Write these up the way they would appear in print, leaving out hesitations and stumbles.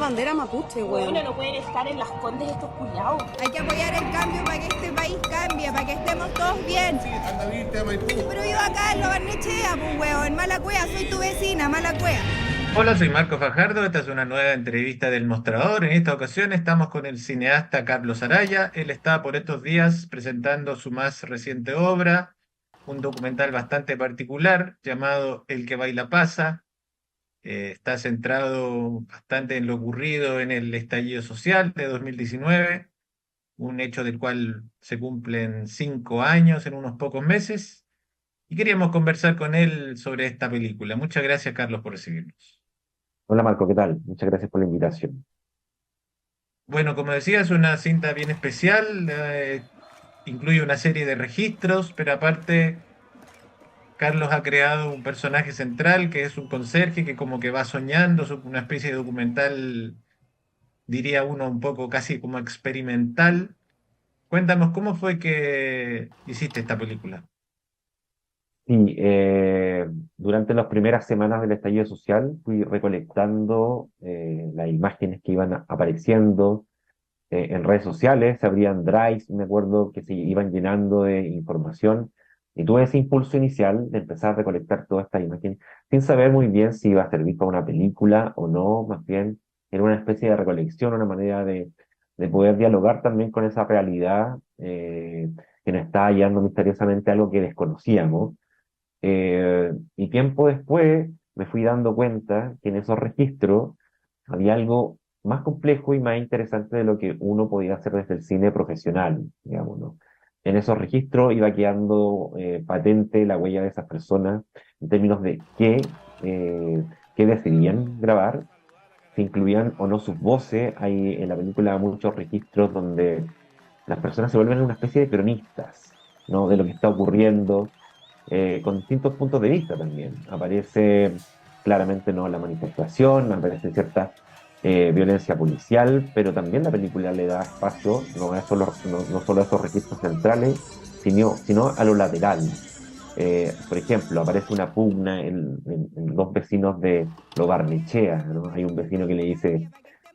bandera mapuche, weón. Bueno, no pueden estar en las Condes estos culiados. Hay que apoyar el cambio para que este país cambie, para que estemos todos bien. Sí, anda a irte a Maipú. Pero vivo acá en Lo Barnechea, pues weón, en Malacuea, soy tu vecina, Malacuea. Hola, soy Marco Fajardo. Esta es una nueva entrevista del Mostrador. En esta ocasión estamos con el cineasta Carlos Araya. Él está por estos días presentando su más reciente obra, un documental bastante particular llamado El que baila pasa. Está centrado bastante en lo ocurrido en el estallido social de 2019, un hecho del cual se cumplen 5 años en unos pocos meses. Y queríamos conversar con él sobre esta película. Muchas gracias, Carlos, por recibirnos. Hola Marco, ¿qué tal? Muchas gracias por la invitación. Bueno, como decía, es una cinta bien especial, incluye una serie de registros, pero aparte Carlos ha creado un personaje central que es un conserje que como que va soñando, es una especie de documental, diría uno, un poco casi como experimental. Cuéntanos, ¿cómo fue que hiciste esta película? Sí, durante las primeras semanas del estallido social fui recolectando las imágenes que iban apareciendo en redes sociales, se abrían drives, me acuerdo que se iban llenando de información, y tuve ese impulso inicial de empezar a recolectar todas estas imágenes, sin saber muy bien si iba a servir para una película o no, más bien era una especie de recolección, una manera de poder dialogar también con esa realidad que nos está hallando misteriosamente algo que desconocíamos. Y tiempo después me fui dando cuenta que en esos registros había algo más complejo y más interesante de lo que uno podía hacer desde el cine profesional, digamos, ¿no? En esos registros iba quedando patente la huella de esas personas en términos de qué decidían grabar, si incluían o no sus voces. Hay en la película muchos registros donde las personas se vuelven una especie de cronistas, ¿no? De lo que está ocurriendo con distintos puntos de vista también. Aparece claramente no la manifestación, aparece cierta violencia policial, pero también la película le da espacio no solo a esos registros centrales, sino a lo lateral. Por ejemplo, aparece una pugna en dos vecinos de Lo Barnechea, ¿no? Hay un vecino que le dice,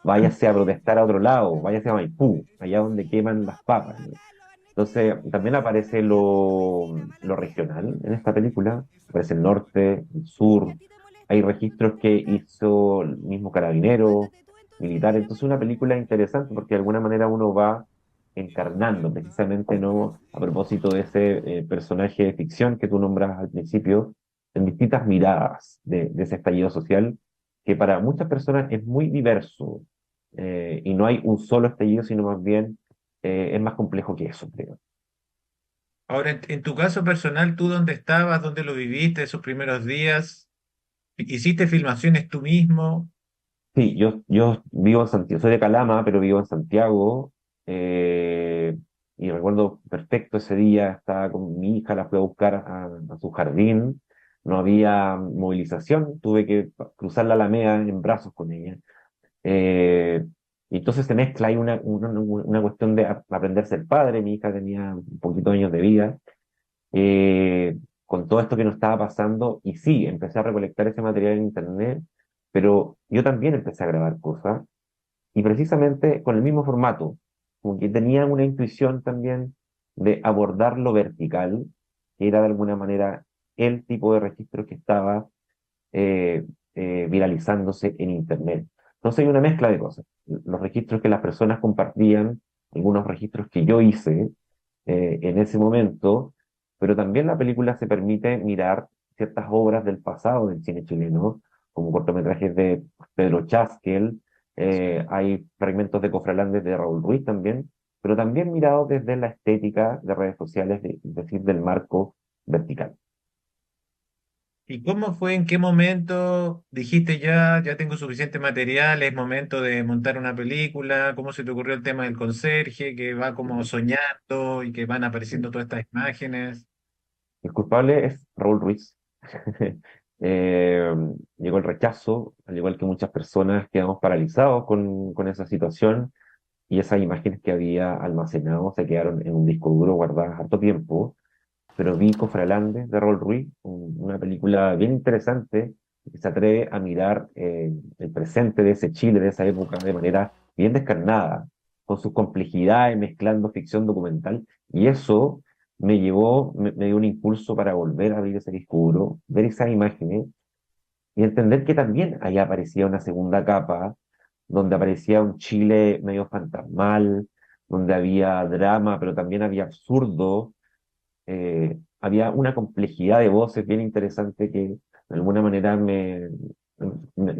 váyase a protestar a otro lado, váyase a Maipú, allá donde queman las papas, ¿no? Entonces, también aparece lo regional en esta película, aparece el norte, el sur, hay registros que hizo el mismo carabinero, militar, entonces una película interesante porque de alguna manera uno va encarnando precisamente, ¿no? A propósito de ese personaje de ficción que tú nombras al principio, en distintas miradas de ese estallido social, que para muchas personas es muy diverso, y no hay un solo estallido, sino más bien es más complejo que eso, creo. Ahora, en tu caso personal, ¿tú dónde estabas? ¿Dónde lo viviste esos primeros días? ¿Hiciste filmaciones tú mismo? Sí, yo vivo en Santiago, soy de Calama, pero vivo en Santiago, eh, y recuerdo perfecto ese día, estaba con mi hija, la fui a buscar a su jardín, no había movilización, tuve que cruzar la Alameda en brazos con ella. Eh, y entonces se mezcla ahí una cuestión de aprender a ser padre, mi hija tenía un poquito de años de vida, con todo esto que nos estaba pasando, y sí, empecé a recolectar ese material en internet, pero yo también empecé a grabar cosas, y precisamente con el mismo formato, como que tenía una intuición también de abordar lo vertical, que era de alguna manera el tipo de registro que estaba eh, viralizándose en internet. Entonces hay una mezcla de cosas, los registros que las personas compartían, algunos registros que yo hice en ese momento, pero también la película se permite mirar ciertas obras del pasado del cine chileno, como cortometrajes de Pedro Chaskel, hay fragmentos de Cofralandes de Raúl Ruiz también, pero también mirados desde la estética de redes sociales, es decir, del marco vertical. ¿Y cómo fue, en qué momento dijiste ya tengo suficiente material, es momento de montar una película? ¿Cómo se te ocurrió el tema del conserje que va como soñando y que van apareciendo todas estas imágenes? El culpable es Raúl Ruiz. Eh, Llegó el rechazo, al igual que muchas personas quedamos paralizados con esa situación, y esas imágenes que había almacenado se quedaron en un disco duro guardadas harto tiempo, pero vi Cofralande de Raúl Ruiz, una película bien interesante, que se atreve a mirar el presente de ese Chile, de esa época, de manera bien descarnada, con sus complejidades, mezclando ficción documental, y eso me dio un impulso para volver a ver ese disco duro, ver esas imágenes, y entender que también ahí aparecía una segunda capa, donde aparecía un Chile medio fantasmal, donde había drama, pero también había absurdo, había una complejidad de voces bien interesante que de alguna manera me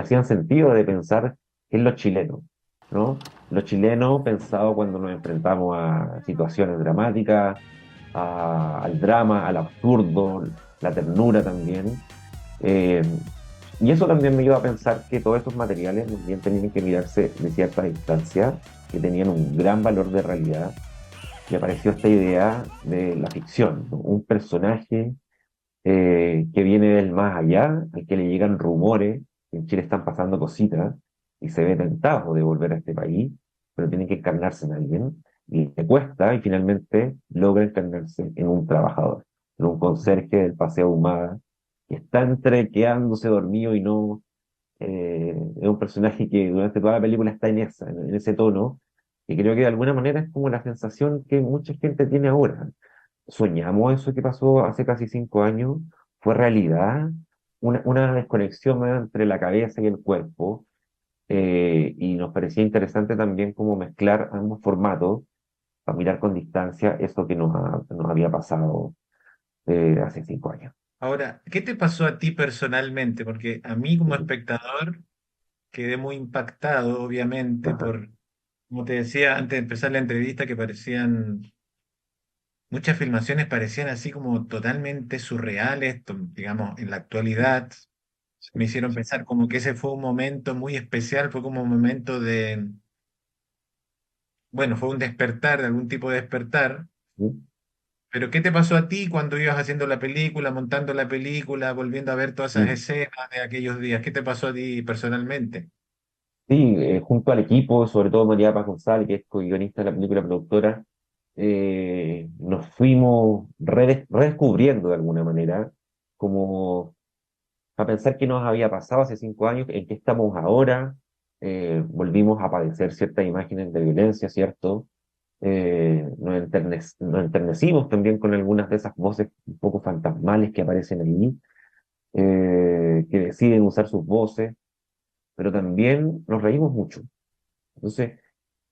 hacían sentido de pensar qué es lo chileno, ¿no? Lo chileno pensado cuando nos enfrentamos a situaciones dramáticas, al drama, al absurdo, la ternura también. Eh, y eso también me lleva a pensar que todos estos materiales también tenían que mirarse de cierta distancia, que tenían un gran valor de realidad, y apareció esta idea de la ficción, ¿no? Un personaje que viene del más allá, al que le llegan rumores, que en Chile están pasando cositas, y se ve tentado de volver a este país, pero tiene que encarnarse en alguien, y le cuesta, y finalmente logra encarnarse en un trabajador, en un conserje del Paseo Ahumada, que está entre quedándose dormido y no. Es un personaje que durante toda la película está en ese tono, y creo que de alguna manera es como la sensación que mucha gente tiene ahora. Soñamos eso que pasó hace casi 5 años, fue realidad, una desconexión ¿no? entre la cabeza y el cuerpo, y nos parecía interesante también como mezclar ambos formatos para mirar con distancia eso que nos había pasado hace 5 años. Ahora, ¿qué te pasó a ti personalmente? Porque a mí como espectador quedé muy impactado, obviamente, Ajá. por, como te decía antes de empezar la entrevista, que parecían, muchas filmaciones parecían así como totalmente surreales, digamos, en la actualidad. Me hicieron pensar como que ese fue un momento muy especial, fue como un momento de, bueno, fue un despertar, de algún tipo de despertar. Sí. Pero ¿qué te pasó a ti cuando ibas haciendo la película, montando la película, volviendo a ver todas esas Sí. escenas de aquellos días? ¿Qué te pasó a ti personalmente? Sí, junto al equipo, sobre todo María Paz González, que es co-guionista de la película productora, nos fuimos redescubriendo de alguna manera, como a pensar qué nos había pasado hace 5 años, en qué estamos ahora. Volvimos a padecer ciertas imágenes de violencia, ¿cierto? Nos enternecimos también con algunas de esas voces un poco fantasmales que aparecen ahí, que deciden usar sus voces, pero también nos reímos mucho. Entonces,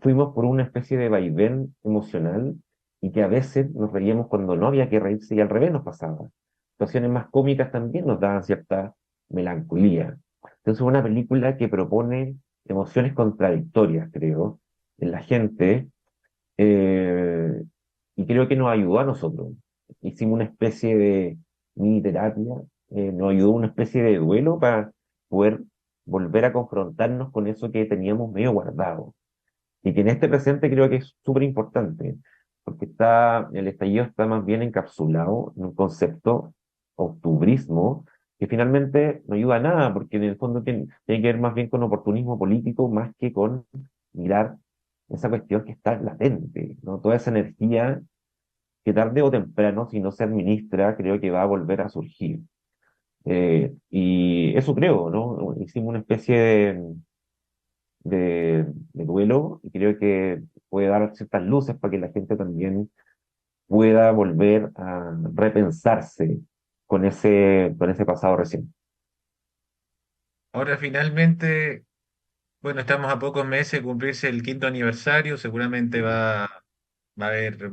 fuimos por una especie de vaivén emocional y que a veces nos reíamos cuando no había que reírse y al revés nos pasaba. Situaciones más cómicas también nos daban cierta melancolía. Entonces, es una película que propone emociones contradictorias, creo, en la gente, eh, y creo que nos ayudó a nosotros. Hicimos una especie de mini terapia, nos ayudó una especie de duelo para poder volver a confrontarnos con eso que teníamos medio guardado. Y que en este presente creo que es súper importante, porque el estallido está más bien encapsulado en un concepto octubrismo, que finalmente no ayuda a nada, porque en el fondo tiene que ver más bien con oportunismo político, más que con mirar esa cuestión que está latente, ¿no? Toda esa energía que tarde o temprano, si no se administra, creo que va a volver a surgir. Y eso creo, ¿no? Hicimos una especie de duelo, y creo que puede dar ciertas luces para que la gente también pueda volver a repensarse con ese pasado reciente. Ahora finalmente, bueno, estamos a pocos meses de cumplirse el 5.º aniversario, seguramente va a haber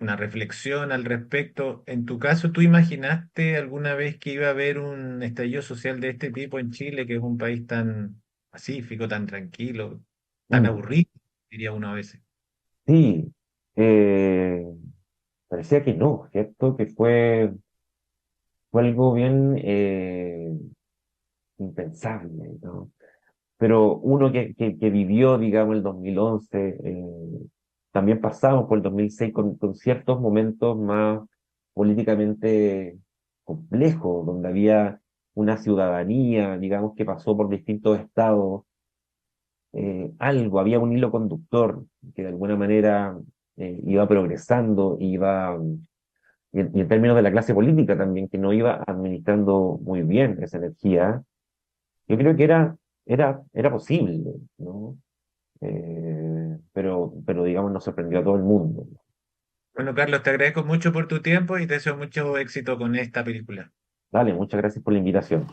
una reflexión al respecto. En tu caso, ¿tú imaginaste alguna vez que iba a haber un estallido social de este tipo en Chile, que es un país tan pacífico, tan tranquilo, tan Mm, aburrido, diría uno a veces? sí, eh, parecía que no, ¿cierto? Que fue algo bien impensable, ¿no? Pero uno que vivió, digamos, el 2011, también pasamos por el 2006 con ciertos momentos más políticamente complejos, donde había una ciudadanía, digamos, que pasó por distintos estados, algo, había un hilo conductor que de alguna manera iba progresando, iba y en términos de la clase política también, que no iba administrando muy bien esa energía, yo creo que era posible, ¿no? Pero digamos, nos sorprendió a todo el mundo. Bueno, Carlos, te agradezco mucho por tu tiempo y te deseo mucho éxito con esta película. Dale, muchas gracias por la invitación.